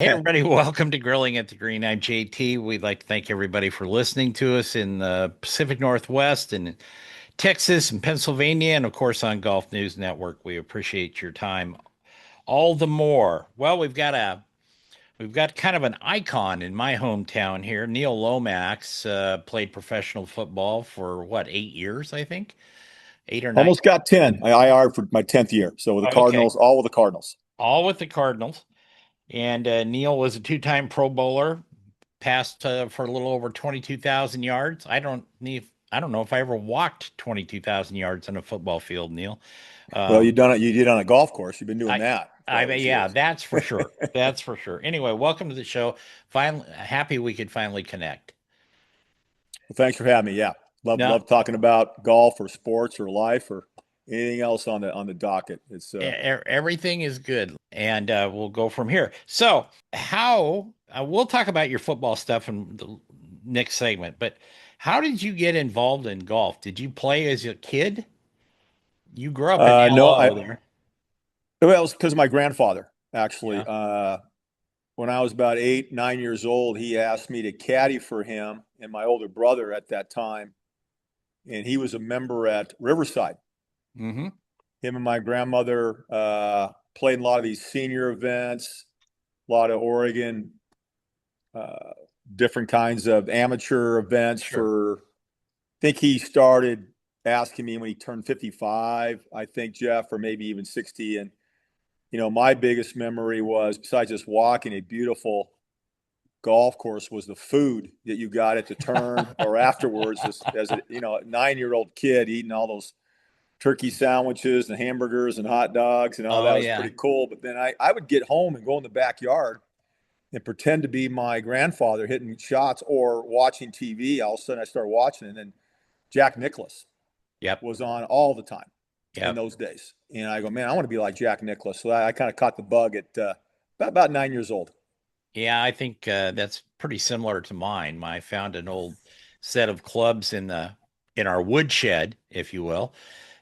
Hey, everybody, welcome to Grilling at the Green. I'm JT. We'd like to thank everybody for listening to us in the Pacific Northwest and Texas and Pennsylvania, and of course on Golf News Network. We appreciate your time all the more. Well, we've got kind of an icon in my hometown here. Neil Lomax played professional football for what, 8 years, I think, 8 or 9. Almost got 10. I IR for my 10th year. So with the Okay, Cardinals, all with the Cardinals. all with the Cardinals. And Neil was a two-time Pro Bowler, passed for a little over 22,000 yards. I don't know if I ever walked 22,000 yards on a football field, Neil. Well, Um, you did on a golf course. You've been doing I, that for all those yeah, years. that's for sure. That's for sure. Anyway, welcome to the show. Finally, happy we could finally connect. Well, thanks for having me. Yeah. Now, Love talking about golf or sports or life or anything else on the docket. It's everything is good, and we'll go from here. So, how we'll talk about your football stuff in the next segment, but how did you get involved in golf? Did you play as a kid? You grew up in no, LO there. well, it was because of my grandfather, actually. Yeah. When I was about 8, 9 years old, he asked me to caddy for him and my older brother at that time. And he was a member at Riverside. Mm-hmm. Him and my grandmother played in a lot of these senior events, a lot of Oregon, uh, different kinds of amateur events. Sure. I think he started asking me when he turned 55, I think, Jeff, or maybe even 60. And, my biggest memory was, besides just walking a beautiful golf course, was the food that you got at the turn or afterwards as a 9-year-old kid eating all those turkey sandwiches and hamburgers and hot dogs and all Oh that was yeah. pretty cool. But then I would get home and go in the backyard and pretend to be my grandfather hitting shots or watching TV. All of a sudden I started watching, and then Jack Nicklaus Yep. was on all the time in Yep. those days. And I go, man, I want to be like Jack Nicklaus. So I kind of caught the bug at about 9 years old. Yeah, I think that's pretty similar to mine. I found an old set of clubs in our woodshed, if you will,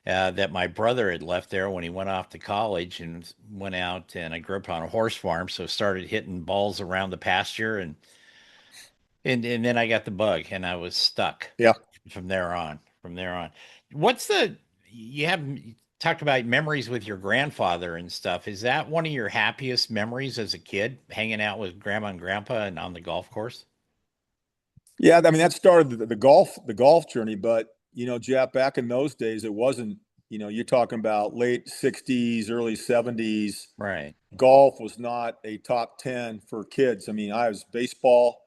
that my brother had left there when he went off to college and went out. And I grew up on a horse farm, so started hitting balls around the pasture, and then I got the bug, and I was stuck Yeah. from there on. From there on, what's the you have talked about memories with your grandfather and stuff. Is that one of your happiest memories as a kid, hanging out with grandma and grandpa and on the golf course? Yeah. I mean, that started the golf journey. But, Jeff, back in those days, it wasn't, you're talking about late 60s, early 70s. Right. Golf was not a top 10 for kids. I mean, I was baseball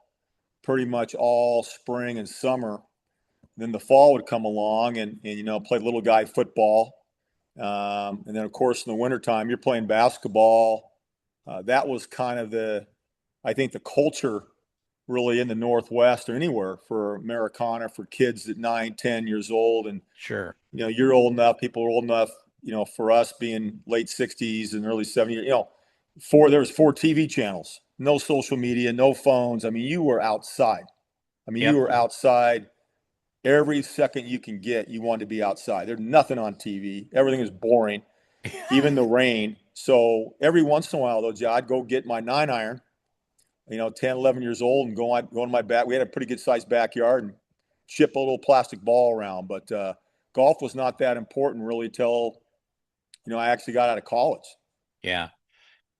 pretty much all spring and summer. Then the fall would come along and played little guy football. And then, of course, in the wintertime, you're playing basketball. That was kind of I think, the culture really in the Northwest or anywhere for Americana for kids at 9, 10 years old. And, Sure. you're old enough, people are old enough, for us being late 60s and early 70s, there was 4 TV channels, no social media, no phones. I mean, you were outside. I mean, you Yep. were outside every second you can get. You wanted to be outside. There's nothing on TV. Everything is boring, even the rain. So every once in a while, though, I'd go get my 9 iron, 10, 11 years old, and go in my back. We had a pretty good sized backyard and chip a little plastic ball around. But golf was not that important really till, I actually got out of college. Yeah.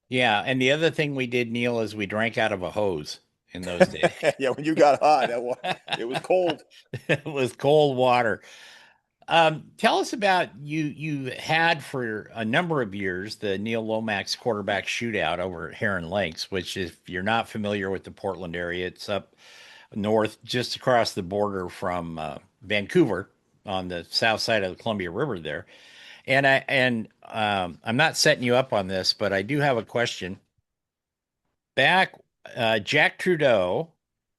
Yeah. And the other thing we did, Neil, is we drank out of a hose in those days. Yeah, when you got hot, it was cold. It was cold water. Tell us about you had for a number of years the Neil Lomax quarterback shootout over at Heron Lakes, which if you're not familiar with the Portland area, it's up north, just across the border from Vancouver on the south side of the Columbia River there. And I'm not setting you up on this, but I do have a question. Back, Jack Trudeau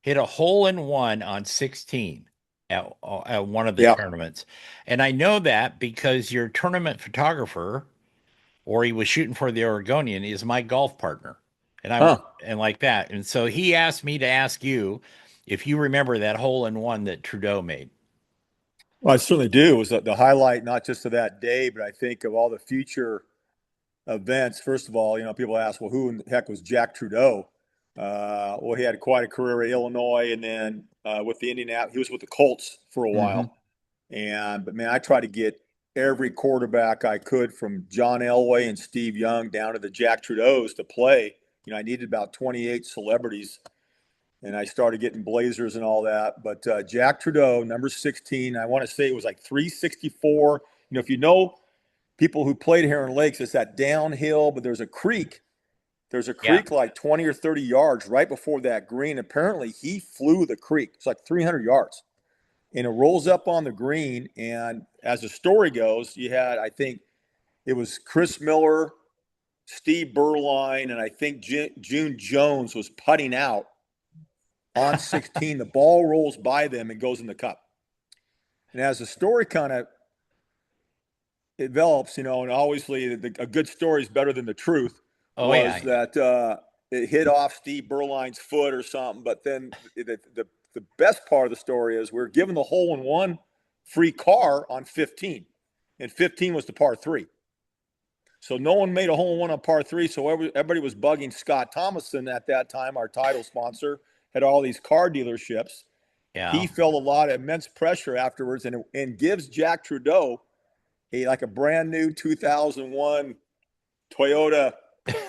hit a hole in one on 16 at one of the Yeah. tournaments. And I know that because your tournament photographer, or he was shooting for the Oregonian, is my golf partner. And I'm Huh. and like that. And so he asked me to ask you if you remember that hole in one that Trudeau made. Well, I certainly do. It was the highlight, not just of that day, but I think of all the future events. First of all, people ask, well, who in the heck was Jack Trudeau? Well, he had quite a career at Illinois, and then with the Indianapolis, he was with the Colts for a Hmm. while. But man, I tried to get every quarterback I could from John Elway and Steve Young down to the Jack Trudeaus to play. I needed about 28 celebrities, and I started getting Blazers and all that. But Jack Trudeau, number 16, I want to say it was like 364. If you know people who played Heron Lakes, it's that downhill, but there's a creek. There's a Yeah. creek like 20 or 30 yards right before that green. Apparently, he flew the creek. It's like 300 yards. And it rolls up on the green. And as the story goes, you had, I think it was Chris Miller, Steve Berline, and I think June Jones was putting out on 16. The ball rolls by them and goes in the cup. And as the story kind of develops, and obviously a good story is better than the truth, Oh was yeah. that it hit off Steve Berline's foot or something. But then the best part of the story is we're given the hole in one free car on 15, and 15 was the par three. So no one made a hole in one on par three. So everybody was bugging Scott Thomason at that time, our title sponsor, had all these car dealerships. Yeah. He felt a lot of immense pressure afterwards, and gives Jack Trudeau like a brand new 2001 Toyota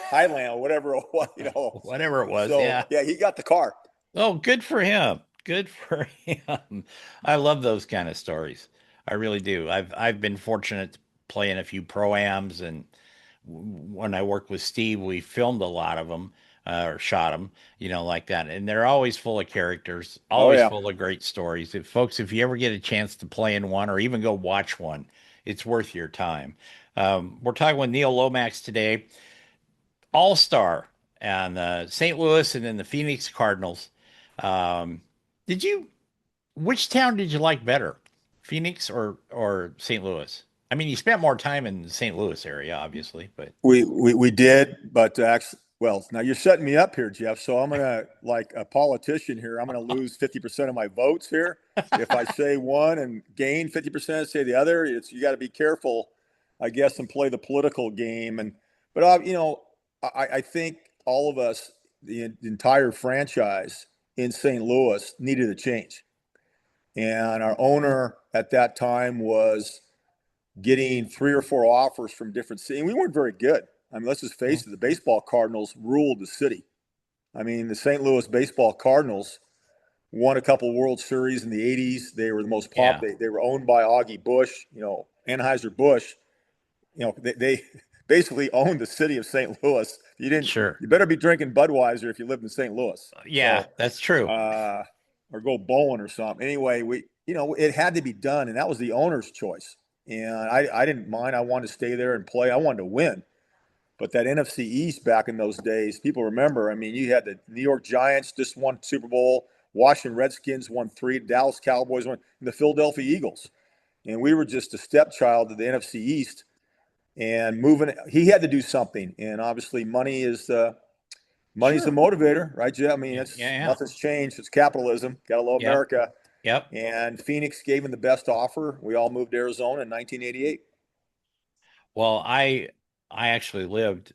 Highland, whatever it was. Whatever it was. So Yeah. yeah, he got the car. Oh, good for him. Good for him. I love those kind of stories. I really do. I've been fortunate to play in a few pro-ams, and when I worked with Steve, we filmed a lot of them, or shot them, like that. And they're always full of characters, Oh always yeah. full of great stories. If you ever get a chance to play in one or even go watch one, it's worth your time. We're talking with Neil Lomax today, all-star and St. Louis and then the Phoenix Cardinals. Um, did you which town did you like better? Phoenix or St. Louis? I mean, you spent more time in the St. Louis area, obviously, but We did, but actually, well, now you're setting me up here, Jeff. So I'm gonna, like a politician here, I'm gonna lose 50% of my votes here if I say one and gain 50%, say the other. You got to be careful, I guess, and play the political game. But I think all of us, the entire franchise in St. Louis, needed a change, and our owner at that time was getting three or four offers from different cities. And we weren't very good. I mean, let's just face it, the baseball Cardinals ruled the city. I mean, the St. Louis baseball Cardinals won a couple World Series in the 80s. They were the most yeah, they were owned by Augie Bush, Anheuser-Busch. They basically owned the city of St. Louis. sure. You better be drinking Budweiser if you lived in St. Louis. Yeah, So, that's true. uh, or go bowling or something. Anyway, it had to be done, and that was the owner's choice. And I didn't mind. I wanted to stay there and play. I wanted to win. But that NFC East back in those days, people remember. I mean, you had the New York Giants just won Super Bowl, Washington Redskins won three, Dallas Cowboys won, and the Philadelphia Eagles. And we were just a stepchild of the NFC East. And moving, he had to do something. And obviously, money's the Sure. motivator, right, Jeff? I mean, Yeah, it's yeah, nothing's changed. It's capitalism. Got to love yeah. Yep. America. Yep. And Phoenix gave him the best offer. We all moved to Arizona in 1988. Well, I actually lived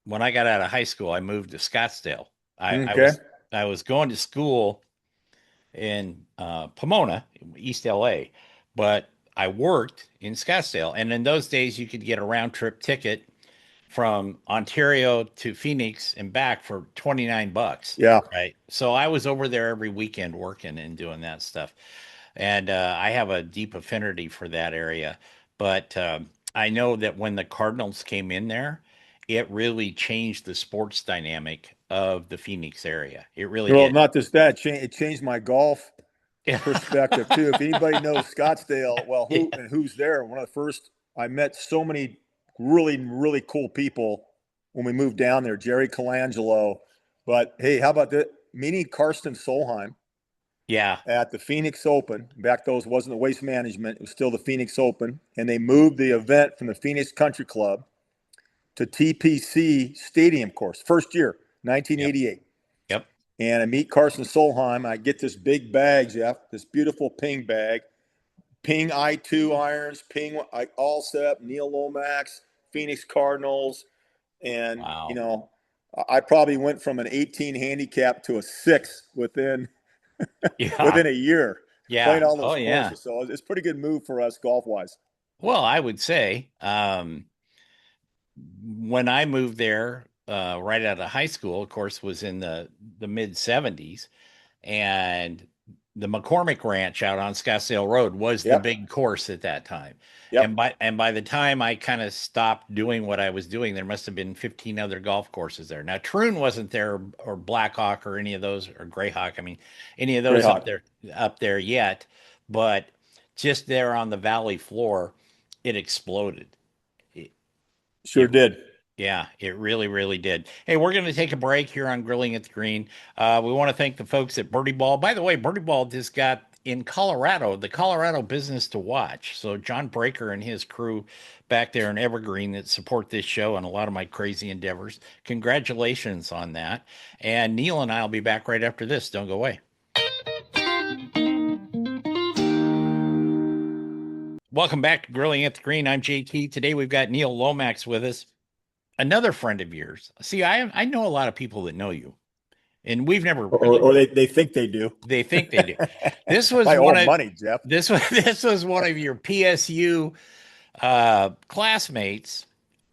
when I got out of high school, I moved to Scottsdale. I, I Okay. was I was going to school in Pomona, East LA, but I worked in Scottsdale. And in those days, you could get a round trip ticket from Ontario to Phoenix and back for 29 bucks. Yeah. Right. So I was over there every weekend working and doing that stuff. And I have a deep affinity for that area. But I know that when the Cardinals came in there, it really changed the sports dynamic of the Phoenix area. It really Well, did. not just that, it changed my golf Yeah. perspective too. If anybody knows Scottsdale, well, Yeah. who's there? One of the first, I met so many really, really cool people when we moved down there. Jerry Colangelo. But hey, how about that? Meeting Karsten Solheim Yeah. at the Phoenix Open. Back those wasn't the Waste Management; it was still the Phoenix Open, and they moved the event from the Phoenix Country Club to TPC Stadium course. First year, Yep. 1988. Yep. And I meet Carson Solheim. I get this big bag, Jeff, this beautiful Ping bag. Ping I2 irons, Ping all set up, Neil Lomax, Phoenix Cardinals. And, Wow. I probably went from an 18 handicap to a 6 Yeah. within a year playing Yeah. all Oh, those yeah. courses. So it's a pretty good move for us golf wise. Well, I would say when I moved there right out of high school, of course, was in the mid 70s, and the McCormick Ranch out on Scottsdale Road was the Yep. big course at that time. And Yep. by the time I kind of stopped doing what I was doing, there must have been 15 other golf courses there. Now Troon wasn't there, or Blackhawk, or any of those, or Greyhawk. I mean, any of those Greyhawk. up there yet, but just there on the valley floor, it exploded. It, Sure it did. yeah, it really, really did. Hey, we're going to take a break here on Grilling at the Green. We want to thank the folks at Birdie Ball. By the way, Birdie Ball just got in Colorado, the Colorado Business to Watch. So John Breaker and his crew back there in Evergreen that support this show and a lot of my crazy endeavors. Congratulations on that. And Neil and I will be back right after this. Don't go away. Welcome back to Grilling at the Green. I'm JT. Today we've got Neil Lomax with us, another friend of yours. See, I know a lot of people that know you, and we've never really. Or they think they do. They think they do. This was I one owe of money, Jeff. this was one of your PSU classmates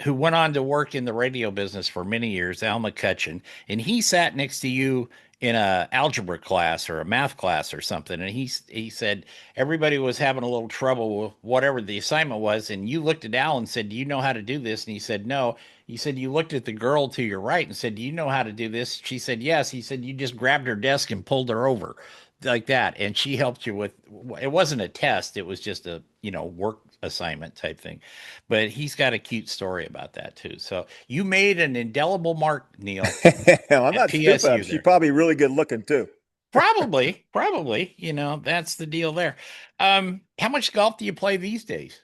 who went on to work in the radio business for many years, Al McCutcheon, and he sat next to you in a algebra class or a math class or something, and he said everybody was having a little trouble with whatever the assignment was, and you looked at Al and said, "Do you know how to do this?" And he said, "No." He said, "You looked at the girl to your right and said, 'Do you know how to do this?' She said, 'Yes.' He said, 'You just grabbed her desk and pulled her over like that, and she helped you with it. Wasn't a test, it was just a work assignment type thing.'" But he's got a cute story about that too. So you made an indelible mark, Neil, I'm at not stupid. PSU She's there. probably really good looking too. Probably, that's the deal there. How much golf do you play these days?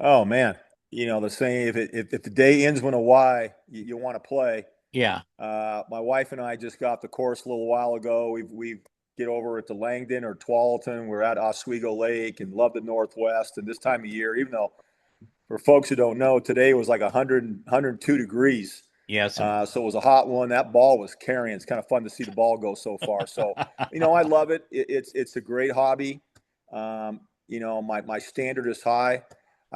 Oh man, the saying if the day ends with a Y, you want to play. Yeah. My wife and I just got the course a little while ago. We get over at the Langdon or Tualatin. We're at Oswego Lake and love the Northwest. And this time of year, even though for folks who don't know, today was like 102 degrees. Yeah. So it was a hot one. That ball was carrying. It's kind of fun to see the ball go so far. So, I love it. It's a great hobby. My standard is high.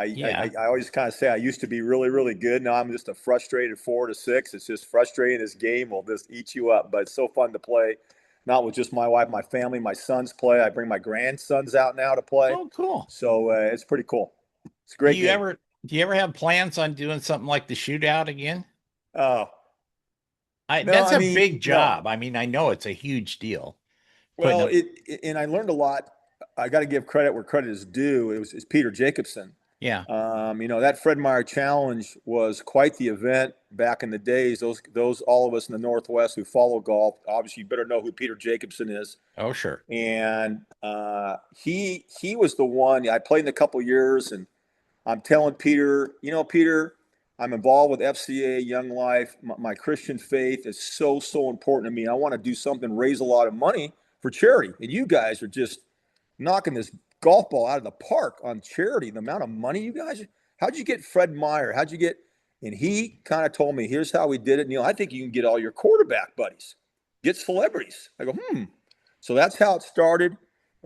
Yeah. I always kind of say I used to be really, really good. Now I'm just a frustrated 4 to 6. It's just frustrating. This game will just eat you up, but it's so fun to play. Not with just my wife, my family, my sons play. I bring my grandsons out now to play. Oh, cool. So it's pretty cool. It's a Do great you game. ever do you ever have plans on doing something like the shootout again? Oh, no, That's I a mean, big no. job. I mean, I know it's a huge deal. Putting Well, up, and I learned a lot. I got to give credit where credit is due. It's Peter Jacobson. yeah. That Fred Meyer Challenge was quite the event back in the days. Those all of us in the Northwest who follow golf, obviously, you better know who Peter Jacobson is. Oh, sure. And he was the one. I played in a couple years, and I'm telling Peter, Peter, I'm involved with FCA Young Life. My Christian faith is so important to me. I want to do something, raise a lot of money for charity. And you guys are just knocking this golf ball out of the park on charity. The amount of money you guys, how'd you get Fred Meyer? How'd you get? And he kind of told me, here's how we did it. Neil, I think you can get all your quarterback buddies, get celebrities. I go, So that's how it started.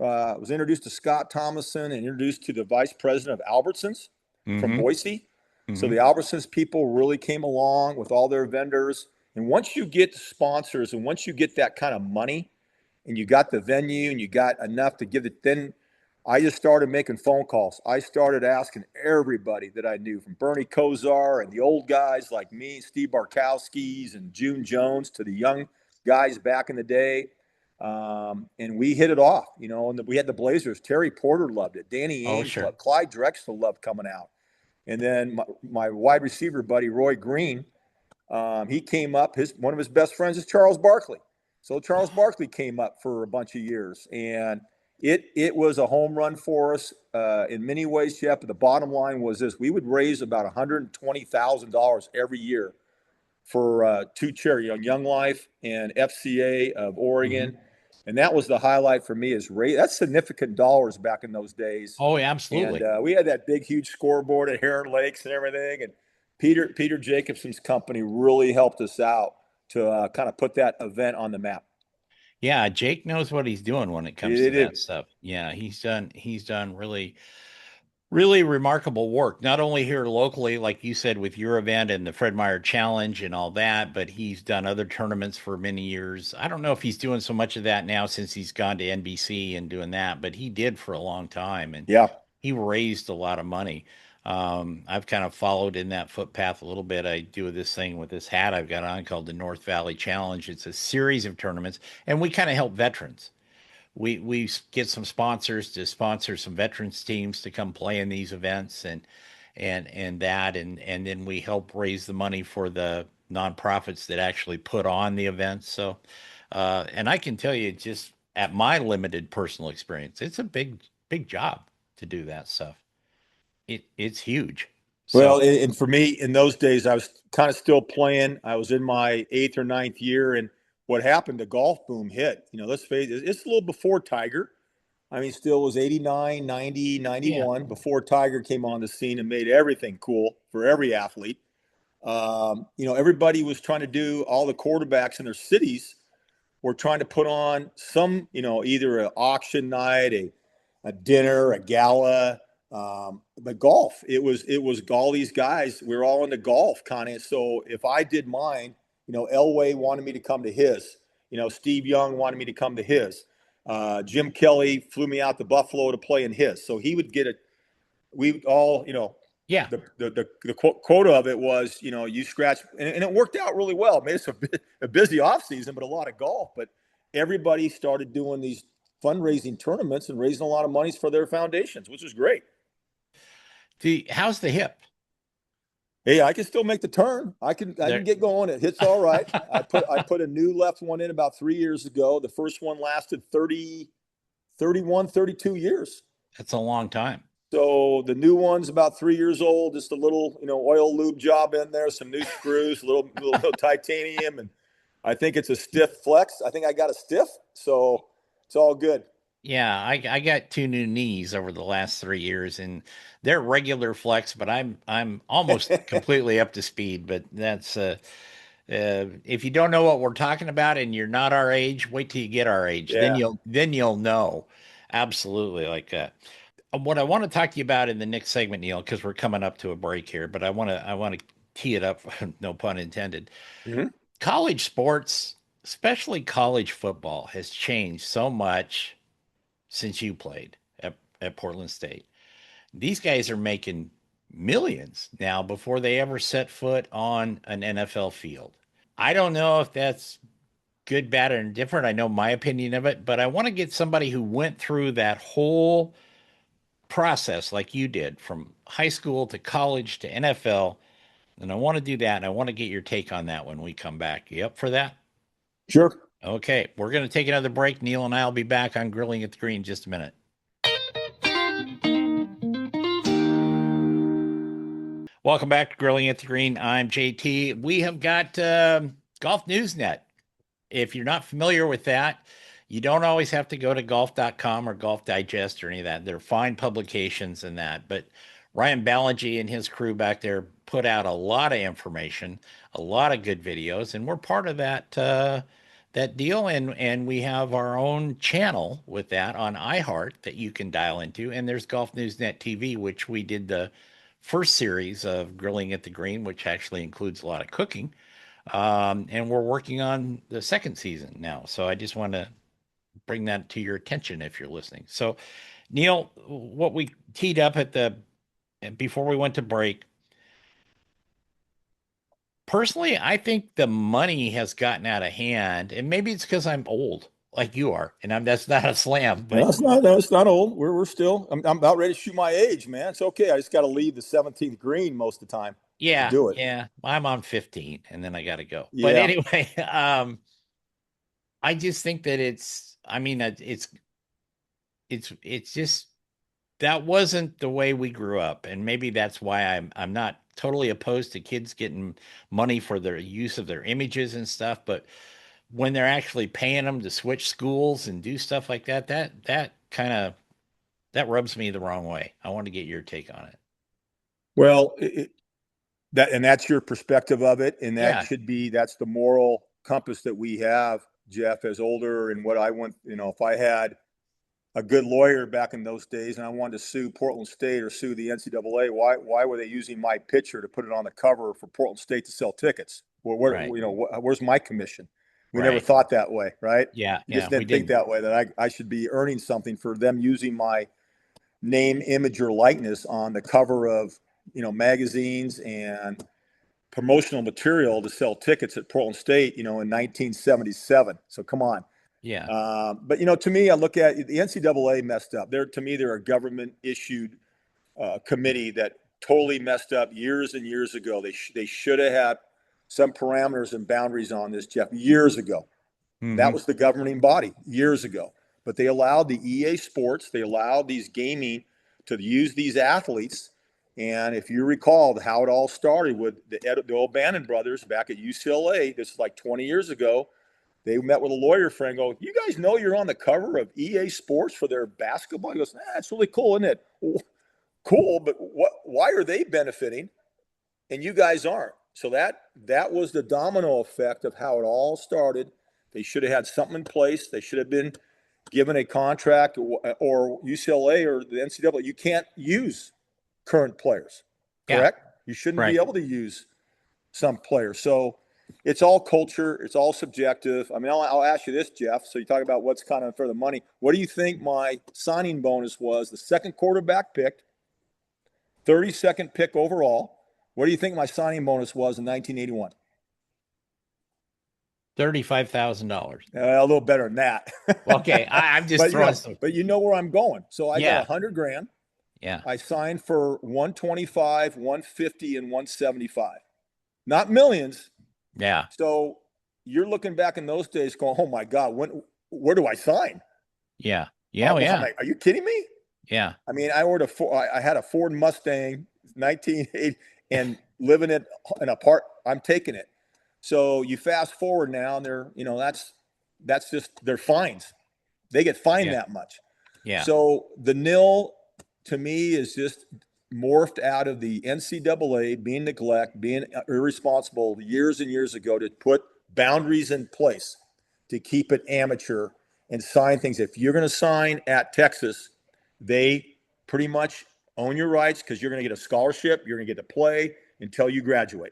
I was introduced to Scott Thomason and introduced to the vice president of Albertsons from Mm-hmm. Boise. So Mm-hmm. the Albertsons people really came along with all their vendors. And once you get sponsors and once you get that kind of money and you got the venue and you got enough to give it, then I just started making phone calls. I started asking everybody that I knew, from Bernie Kosar and the old guys like me, Steve Barkowski's and June Jones, to the young guys back in the day. And we hit it off, and we had the Blazers. Terry Porter loved it. Danny Oh, Ainge sure. loved it. Clyde Drexler loved coming out. And then my wide receiver buddy, Roy Green, he came up. One of his best friends is Charles Barkley. So Charles Barkley came up for a bunch of years, and it was a home run for us in many ways, Jeff. But the bottom line was this: we would raise about $120,000 every year for two charity, Young Life and FCA of Mm-hmm. Oregon, and that was the highlight for me. That's significant dollars back in those days. Oh, And absolutely. we had that big, huge scoreboard at Heron Lakes and everything. And Peter Jacobson's company really helped us out to kind of put that event on the map. Yeah, Jake knows what he's doing when it comes to It that is. stuff. Yeah, he's done really remarkable work, not only here locally, like you said, with your event and the Fred Meyer Challenge and all that, but he's done other tournaments for many years. I don't know if he's doing so much of that now since he's gone to NBC and doing that, but he did for a long time and Yeah. he raised a lot of money. I've kind of followed in that footpath a little bit. I do this thing with this hat I've got on called the North Valley Challenge. It's a series of tournaments, and we kind of help veterans. We get some sponsors to sponsor some veterans teams to come play in these events and then we help raise the money for the nonprofits that actually put on the events. So and I can tell you just at my limited personal experience, it's a big job to do that stuff. It's huge. So Well, and for me, in those days, I was kind of still playing. I was in my eighth or ninth year, and what happened? The golf boom hit. Let's face it, it's a little before Tiger. I mean, still was 89, 90, yeah, 91 before Tiger came on the scene and made everything cool for every athlete. Everybody was trying to do all the quarterbacks in their cities were trying to put on some, either an auction night, a dinner, a gala, but golf. It was all these guys. We were all into golf kind of. So if I did mine, Elway wanted me to come to his. Steve Young wanted me to come to his. Jim Kelly flew me out to Buffalo to play in his. So he would get it. We all, yeah. the quota of it was, you scratch, and it worked out really well. It made us a busy off season, but a lot of golf. But everybody started doing these fundraising tournaments and raising a lot of monies for their foundations, which is great. How's the hip? Hey, I can still make the turn. I can There. get going. It hits all right. I put a new left one in about 3 years ago. The first one lasted 30, 31, 32 years. That's a long time. So the new one's about 3 years old. Just a little, oil lube job in there, some new screws, little titanium, and I think it's a stiff flex. I think I got a stiff, so it's all good. Yeah, I got two new knees over the last 3 years, and they're regular flex, but I'm almost completely up to speed. But that's if you don't know what we're talking about and you're not our age, wait till you get our age. Then Yeah. you'll know. Absolutely like that. What I want to talk to you about in the next segment, Neil, because we're coming up to a break here, but I want to tee it up, no pun intended. Mhm. College sports, especially college football, has changed so much since you played at Portland State. These guys are making millions now before they ever set foot on an NFL field. I don't know if that's good, bad, or indifferent. I know my opinion of it, but I want to get somebody who went through that whole process like you did from high school to college to NFL. And I want to do that. And I want to get your take on that when we come back. You up for that? Sure. Okay. We're going to take another break. Neil and I will be back on Grilling at the Green in just a minute. Welcome back to Grilling at the Green. I'm JT. We have got Golf News Net. If you're not familiar with that, you don't always have to go to golf.com or Golf Digest or any of that. They're fine publications and that. But Ryan Ballengee and his crew back there put out a lot of information, a lot of good videos, and we're part of that deal. And we have our own channel with that on iHeart that you can dial into. And there's Golf News Net TV, which we did the first series of Grilling at the Green, which actually includes a lot of cooking. And we're working on the second season now. So I just want to bring that to your attention if you're listening. So, Neil, what we teed up at the before we went to break, personally, I think the money has gotten out of hand, and maybe it's because I'm old like you are, and that's not a slam, but No, it's not old. We're still. I'm about ready to shoot my age, man. It's okay. I just got to leave the 17th green most of the time to yeah, do it. yeah, I'm on 15, and then I got to go. But Yeah. anyway, I just think that I mean, it's just that wasn't the way we grew up, and maybe that's why I'm not totally opposed to kids getting money for their use of their images and stuff, but when they're actually paying them to switch schools and do stuff like that, that kind of that rubs me the wrong way. I want to get your take on it. Well, that's your perspective of it, and Yeah, that's the moral compass that we have, Jeff, as older, and what I went, if I had a good lawyer back in those days and I wanted to sue Portland State or sue the NCAA, why were they using my picture to put it on the cover for Portland State to sell tickets? Well, Right. where's my commission? We never Right. thought that way, right? Yeah. We just Yeah. We didn't think didn't. that way, that I should be earning something for them using my name, image, or likeness on the cover of, magazines and promotional material to sell tickets at Portland State, in 1977. So come on. Yeah. But to me, I look at the NCAA messed up. To me, they're a government issued committee that totally messed up years and years ago. They should have had some parameters and boundaries on this, Jeff, years ago. That Hmm. was the governing body years ago. But they allowed the EA Sports, they allowed these gaming to use these athletes. And if you recall how it all started with the O'Bannon brothers back at UCLA, this is like 20 years ago. They met with a lawyer friend. Go, you guys know you're on the cover of EA Sports for their basketball? He goes, that's really cool, isn't it? Well, cool, but why are they benefiting and you guys aren't? So that was the domino effect of how it all started. They should have had something in place. They should have been given a contract, or UCLA or the NCAA. You can't use current players, Yeah. correct? You shouldn't be Right. able to use some players. So it's all culture. It's all subjective. I mean, I'll ask you this, Jeff. So you talk about what's kind of for the money. What do you think my signing bonus was? The second quarterback picked, 32nd pick overall. What do you think my signing bonus was in 1981? $35,000. A little better than that. Okay. I'm just but throwing some. but you know where I'm going. So I got Yeah. 100 grand. Yeah. I signed for 125, 150, and 175. Not millions. Yeah. So you're looking back in those days going, oh my God, where do I sign? Yeah. Yeah. Oh, yeah. Are you kidding me? Yeah. I mean, I had a Ford Mustang 1980 and living in a part, I'm taking it. So you fast forward now and that's just their fines. They get fined Yeah. that much. Yeah. So the nil to me is just morphed out of the NCAA being neglect, being irresponsible years and years ago to put boundaries in place to keep it amateur and sign things. If you're going to sign at Texas, they pretty much own your rights because you're going to get a scholarship. You're going to get to play until you graduate.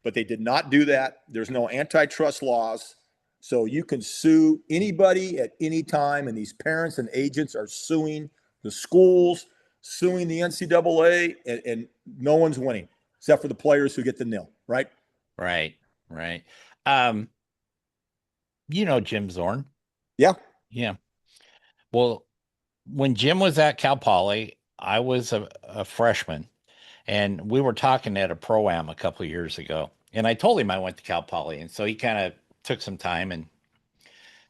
But they did not do that. There's no antitrust laws. So you can sue anybody at any time. And these parents and agents are suing the schools, suing the NCAA, and no one's winning except for the players who get the nil, right? Right. Right. Um, Jim Zorn. Yeah. Yeah. Well, when Jim was at Cal Poly, I was a freshman, and we were talking at a pro-am a couple of years ago. And I told him I went to Cal Poly, and so he kind of took some time and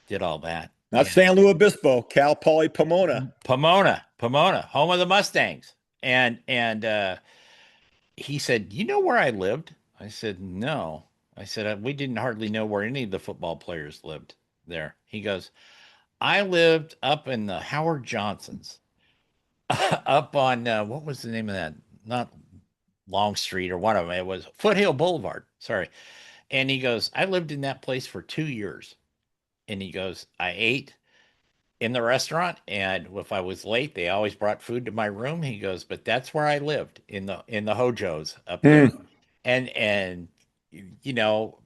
did all that. Not San Luis Obispo, Cal Poly Pomona. Pomona, home of the Mustangs. And he said, "You know where I lived?" I said, "No." I said, "We didn't hardly know where any of the football players lived there." He goes, "I lived up in the Howard Johnsons, up on what was the name of that? Not Long Street or one of them. It was Foothill Boulevard. Sorry." And he goes, "I lived in that place for 2 years." And he goes, "I ate in the restaurant, and if I was late, they always brought food to my room." He goes, "But that's where I lived in the Hojos up there." Hmm. And you know,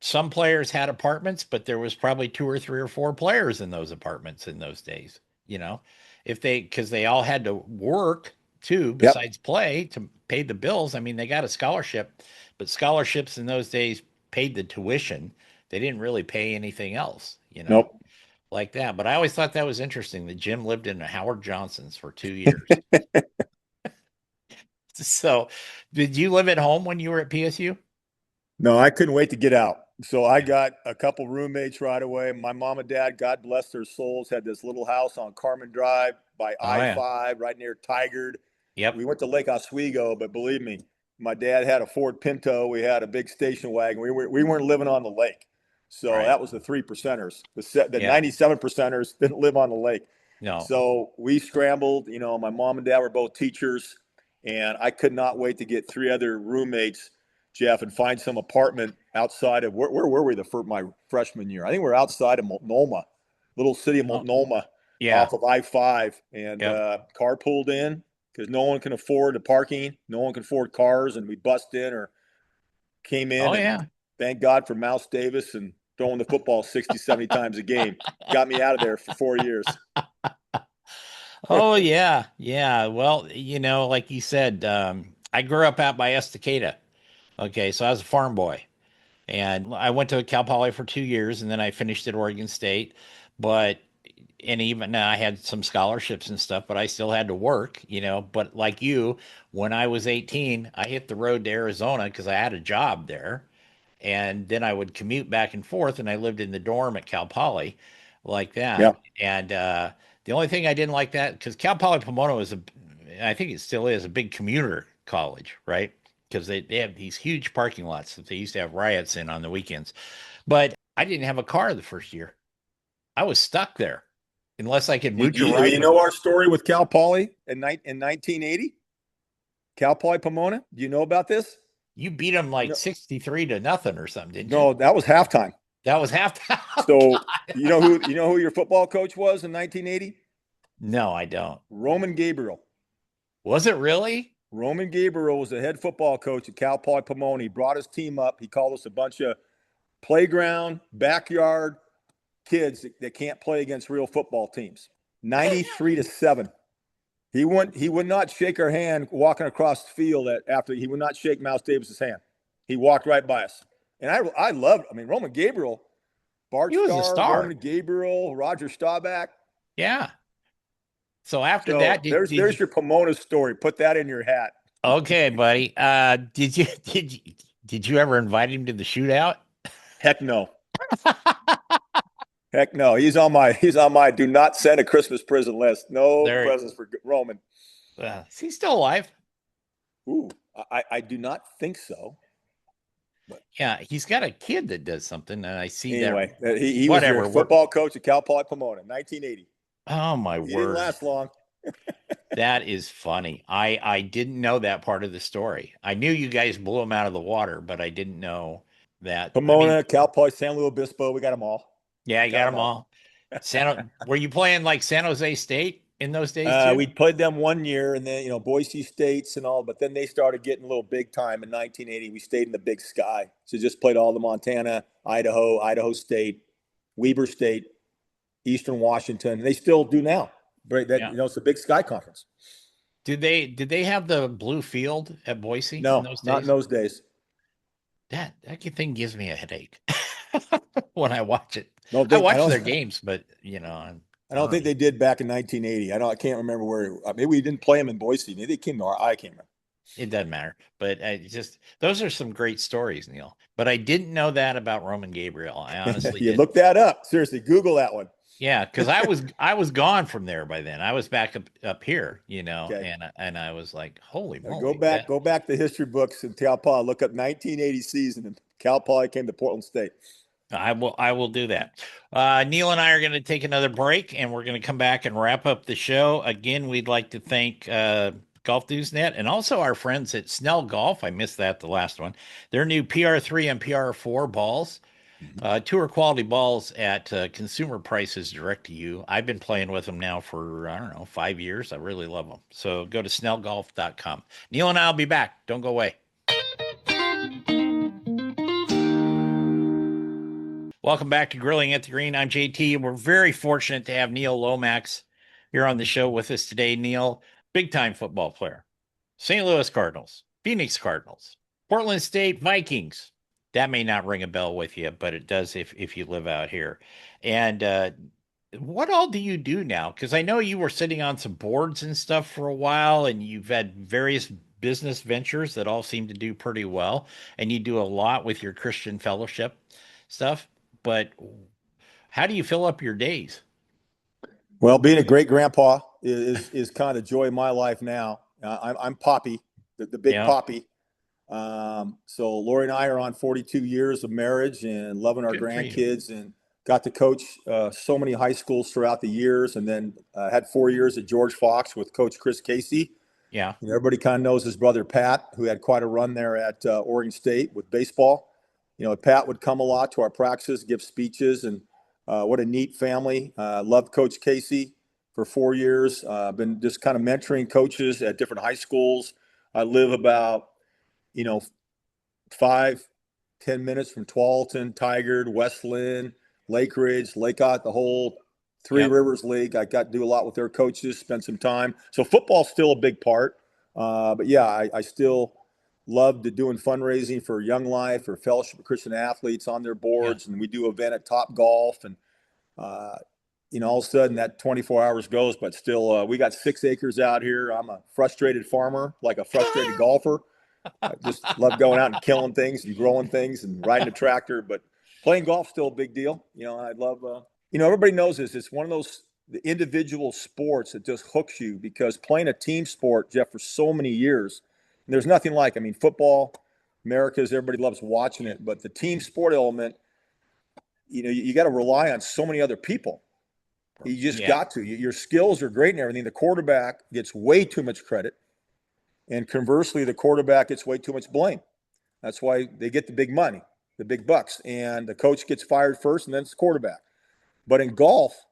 some players had apartments, but there was probably two or three or four players in those apartments in those days. You know, if they because they all had to work too Yep. besides play to pay the bills. I mean, they got a scholarship, but scholarships in those days paid the tuition. They didn't really pay anything else. Nope. Like that. But I always thought that was interesting that Jim lived in a Howard Johnson's for 2 years. So, did you live at home when you were at PSU? No, I couldn't wait to get out. So I Yeah. got a couple roommates right away. My mom and dad, God bless their souls, had this little house on Carmen Drive by Oh yeah. I-5 right near Tigard. Yep. We went to Lake Oswego, but believe me, my dad had a Ford Pinto. We had a big station wagon. We weren't living on the lake. So Right. that was the 3%ers. The Yeah. 97%ers didn't live on the lake. No. So we scrambled. My mom and dad were both teachers, and I could not wait to get three other roommates Jeff, and find some apartment outside of where were we my freshman year? I think we are outside of Multnomah, little city of Oh, Multnomah, yeah. off of I-5, and Yep. car pulled in because no one can afford the parking, no one can afford cars, and we bust in or came Oh, in, and yeah. thank God for Mouse Davis and throwing the football 60, 70 times a game. Got me out of there for 4 years. Oh, yeah. Yeah. Well, like you said, I grew up out by Estacada. Okay. So I was a farm boy. And I went to Cal Poly for 2 years and then I finished at Oregon State. But, and even now I had some scholarships and stuff, but I still had to work, But like you, when I was 18, I hit the road to Arizona because I had a job there. And then I would commute back and forth, and I lived in the dorm at Cal Poly like Yeah. that. And the only thing I didn't like that, because Cal Poly Pomona was I think it still is a big commuter college, right? Because they have these huge parking lots that they used to have riots in on the weekends. But I didn't have a car the first year. I was stuck there unless I could mooch a ride You with know our story with Cal Poly in 1980? Cal Poly Pomona? Do you know about this? you beat them like No, 63 to nothing or something, didn't you? no, that was halftime. That was halftime. Oh, So God. you know who your football coach was in 1980? No, I don't. Roman Gabriel. Was it really? Roman Gabriel was the head football coach at Cal Poly Pomona. He brought his team up. He called us a bunch of playground, backyard kids that can't play against real football teams. 93-7. He would not shake our hand walking across the field after he would not shake Mouse Davis's hand. He walked right by us. And I loved, I mean, Roman Gabriel, Bart He was a Starr, star. Roman Gabriel, Roger Staubach. Yeah. So after So that, did you, there's your Pomona story. Put that in your hat. okay, buddy. Did you ever invite him to the shootout? Heck no. Heck no. He's on my do not send a Christmas present list. No There, presents for Roman. is he still alive? Ooh, I do not think so. But Yeah, he's got a kid that does something, and I see that. anyway, he was your Whatever. football coach at Cal Poly Pomona, 1980. Oh my He didn't word. last long. That is funny. I didn't know that part of the story. I knew you guys blew him out of the water, but I didn't know that. I mean, Pomona, Cal Poly, San Luis Obispo, we got them all. yeah, I Got got them them all. all. Were you playing like San Jose State in those days too? We played them 1 year, and then Boise States and all, but then they started getting a little big time in 1980. We stayed in the Big Sky, so just played all the Montana, Idaho State, Weber State, Eastern Washington. They still do now. But that Yeah. it's the Big Sky Conference. Did they have the blue field at Boise in No, those not in days? those days. That thing gives me a headache when I watch it. No, I I watch don't. their games, but I don't think they did back in 1980. I can't remember where. Maybe we didn't play them in Boise. Maybe they came to our. I can't remember. it doesn't matter. But I just those are some great stories, Neil. But I didn't know that about Roman Gabriel. I honestly You didn't. look that up. Seriously, Google that one. Yeah, because I was gone from there by then. I was back up here, Okay. and I was like, holy Now moly, go back to history books and Cal Poly. Look up 1980 season, and Cal Poly came to Portland State. I will do that. Neil and I are going to take another break, and we're going to come back and wrap up the show. Again, we'd like to thank Golf Newsnet and also our friends at Snell Golf. I missed that the last one. Their new PR3 and PR4 balls, tour quality balls at consumer prices direct to you. I've been playing with them now for, I don't know, 5 years. I really love them. So go to snellgolf.com. Neil and I will be back. Don't go away. Welcome back to Grilling at the Green. I'm JT. We're very fortunate to have Neil Lomax here on the show with us today. Neil, big time football player. St. Louis Cardinals, Phoenix Cardinals, Portland State Vikings. That may not ring a bell with you, but it does if you live out here. And what all do you do now? Because I know you were sitting on some boards and stuff for a while, and you've had various business ventures that all seem to do pretty well. And you do a lot with your Christian fellowship stuff. But how do you fill up your days? Well, being a great grandpa is kind of the joy of my life now. I'm Poppy, the big Yeah, Poppy. So Lori and I are on 42 years of marriage and loving our good for you. grandkids, and got to coach so many high schools throughout the years, and then had 4 years at George Fox with Coach Chris Casey. Yeah. Everybody kind of knows his brother Pat, who had quite a run there at Oregon State with baseball. Pat would come a lot to our practices, give speeches, and what a neat family. Loved Coach Casey for 4 years. Been just kind of mentoring coaches at different high schools. I live about, you know, 5-10 minutes from Tualatin, Tigard, West Lynn, Lake Ridge, Lake Ott, the whole Three Yep. Rivers League. I got to do a lot with their coaches, spend some time. So football's still a big part. But yeah, I still love doing fundraising for Young Life or Fellowship of Christian Athletes on their Yeah. boards. And we do an event at Top Golf. And, all of a sudden that 24 hours goes, but still, we got 6 acres out here. I'm a frustrated farmer, like a frustrated golfer. I just love going out and killing things and growing things and riding a tractor. But playing golf's still a big deal. I love. Everybody knows this. It's one of those the individual sports that just hooks you because playing a team sport, Jeff, for so many years, and there's nothing like. I mean, football, America's everybody loves watching it, but the team sport element, you got to rely on so many other people. You just Yeah. got to. Your skills are great and everything. The quarterback gets way too much credit. And conversely, the quarterback gets way too much blame. That's why they get the big money, the big bucks. And the coach gets fired first, and then it's the quarterback. But in golf,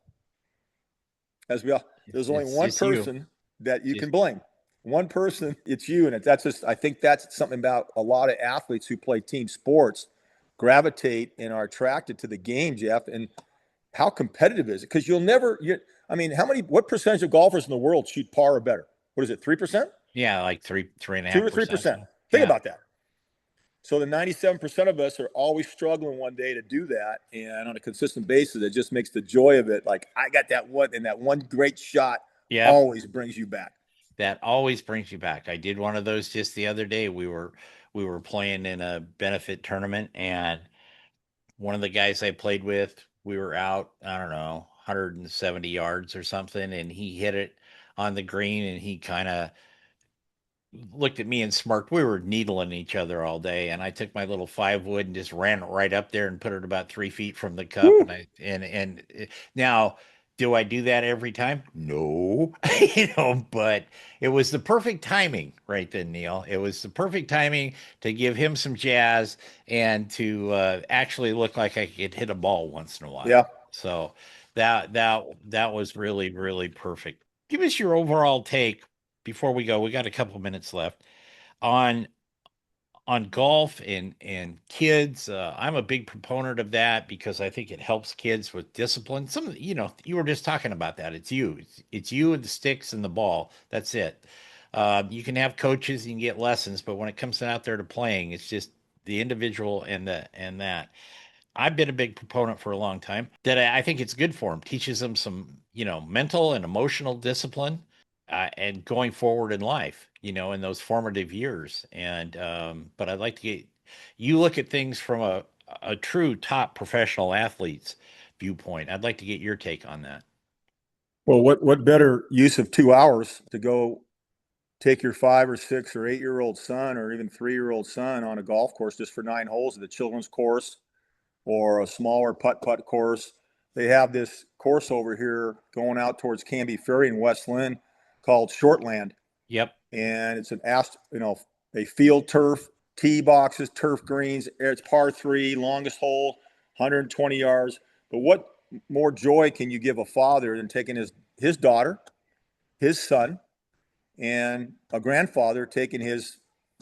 as we all, there's only It's one just you. person that you Just can blame. One person, it's you. And that's just, I think that's something about a lot of athletes who play team sports gravitate and are attracted to the game, Jeff. And how competitive is it? Because what percentage of golfers in the world shoot par or better? What is it, 3%? yeah, like three and a Two half or percent. 3%. Think Yeah. about that. So the 97% of us are always struggling one day to do that. And on a consistent basis, it just makes the joy of it. Like I got that one, and that one great shot Yep. always brings you back. That always brings you back. I did one of those just the other day. We were playing in a benefit tournament, and one of the guys I played with, we were out, I don't know, 170 yards or something, and he hit it on the green, and he kind of looked at me and smirked. We were needling each other all day, and I took my little 5 wood and just ran it right up there and put it about 3 feet from the cup. Woo. And now, do I do that every time? No, but it was the perfect timing right then, Neil. It was the perfect timing to give him some jazz and to actually look like I could hit a ball once in a while. Yeah. So that was really perfect. Give us your overall take before we go. We got a couple minutes left on golf and kids. I'm a big proponent of that because I think it helps kids with discipline. You were just talking about that. It's you and the sticks and the ball. That's it. You can have coaches, you can get lessons, but when it comes out there to playing, it's just the individual and that. I've been a big proponent for a long time that I think it's good for them. Teaches them some, mental and emotional discipline, and going forward in life, in those formative years. But I'd like to get you look at things from a true top professional athlete's viewpoint. I'd like to get your take on that. Well, what better use of 2 hours to go take your 5 or 6 or 8-year-old son or even 3-year-old son on a golf course just for 9 holes at the children's course or a smaller putt course. They have this course over here going out towards Canby Ferry in West Lynn called Shortland, Yep. and it's a field turf, tee boxes, turf greens. It's par three, longest hole, 120 yards. But what more joy can you give a father than taking his daughter, his son, and a grandfather taking his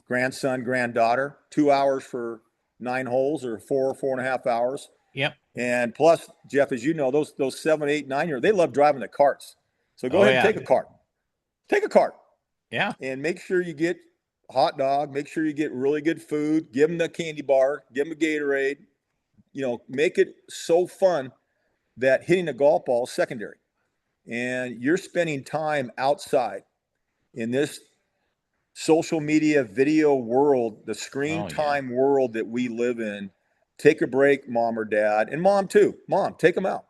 grandson, granddaughter, 2 hours for 9 holes or 4.5 hours. Yep. And plus, Jeff, as you know, those 7, 8, 9-year, they love driving the carts. So go Oh ahead and yeah. take a cart. Take a cart Yeah. and make sure you get hot dog. Make sure you get really good food. Give them the candy bar. Give them a Gatorade. Make it so fun that hitting a golf ball is secondary. And you're spending time outside in this social media video world, the screen Oh yeah. time world that we live in. Take a break, mom or dad, and mom too. Mom, take them out.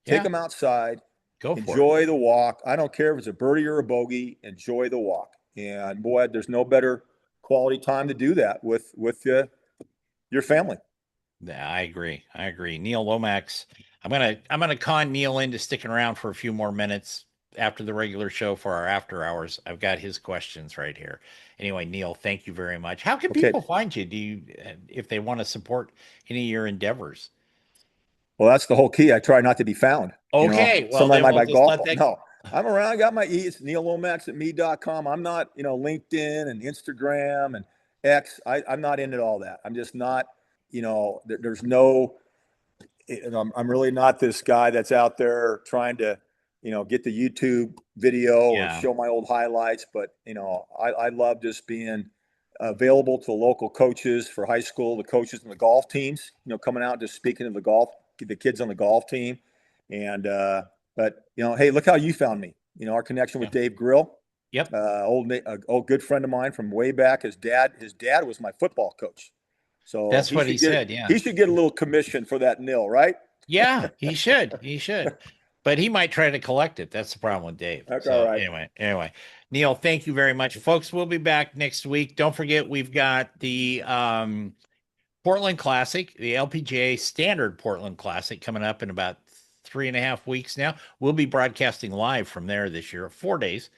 Take Yeah. them outside. Go for it. Enjoy the walk. I don't care if it's a birdie or a bogey. Enjoy the walk. And boy, there's no better quality time to do that with your family. Yeah, I agree. I agree. Neil Lomax. I'm gonna con Neil into sticking around for a few more minutes. after the regular show for our after hours. I've got his questions right here. Anyway, Neil, thank you very much. How can Okay. people find you? Do you, if they want to support any of your endeavors? Well, that's the whole key. I try not to be found. Okay, well Somebody then might we'll buy just golf let ball. that. No, I'm around. I got my It's Neil Lomax at me.com. I'm not, LinkedIn and Instagram and X. I'm not into all that. I'm just not, there's no, I'm really not this guy that's out there trying to, get the YouTube video or Yeah, show my old highlights. But, I love just being available to local coaches for high school, the coaches and the golf teams, coming out, just speaking to the kids on the golf team. And, but, hey, look how you found me. Our connection with yeah, Dave Grill, yep. old good friend of mine from way back. His dad was my football coach. So That's what he said. Yeah, he should get a little commission for that nil, right? yeah, he should. He should. But he might try to collect it. That's the problem with Dave. That's all So right. anyway, Neil, thank you very much, folks. We'll be back next week. Don't forget, we've got the Portland Classic, the LPGA Standard Portland Classic, coming up in about 3.5 weeks now. We'll be broadcasting live from there this year, 4 days,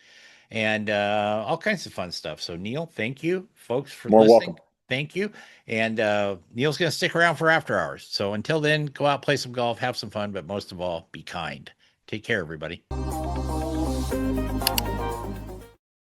and all kinds of fun stuff. So, Neil, thank you, folks, for More welcome. listening. Thank you. And Neil's going to stick around for after hours. So, until then, go out, play some golf, have some fun, but most of all, be kind. Take care, everybody.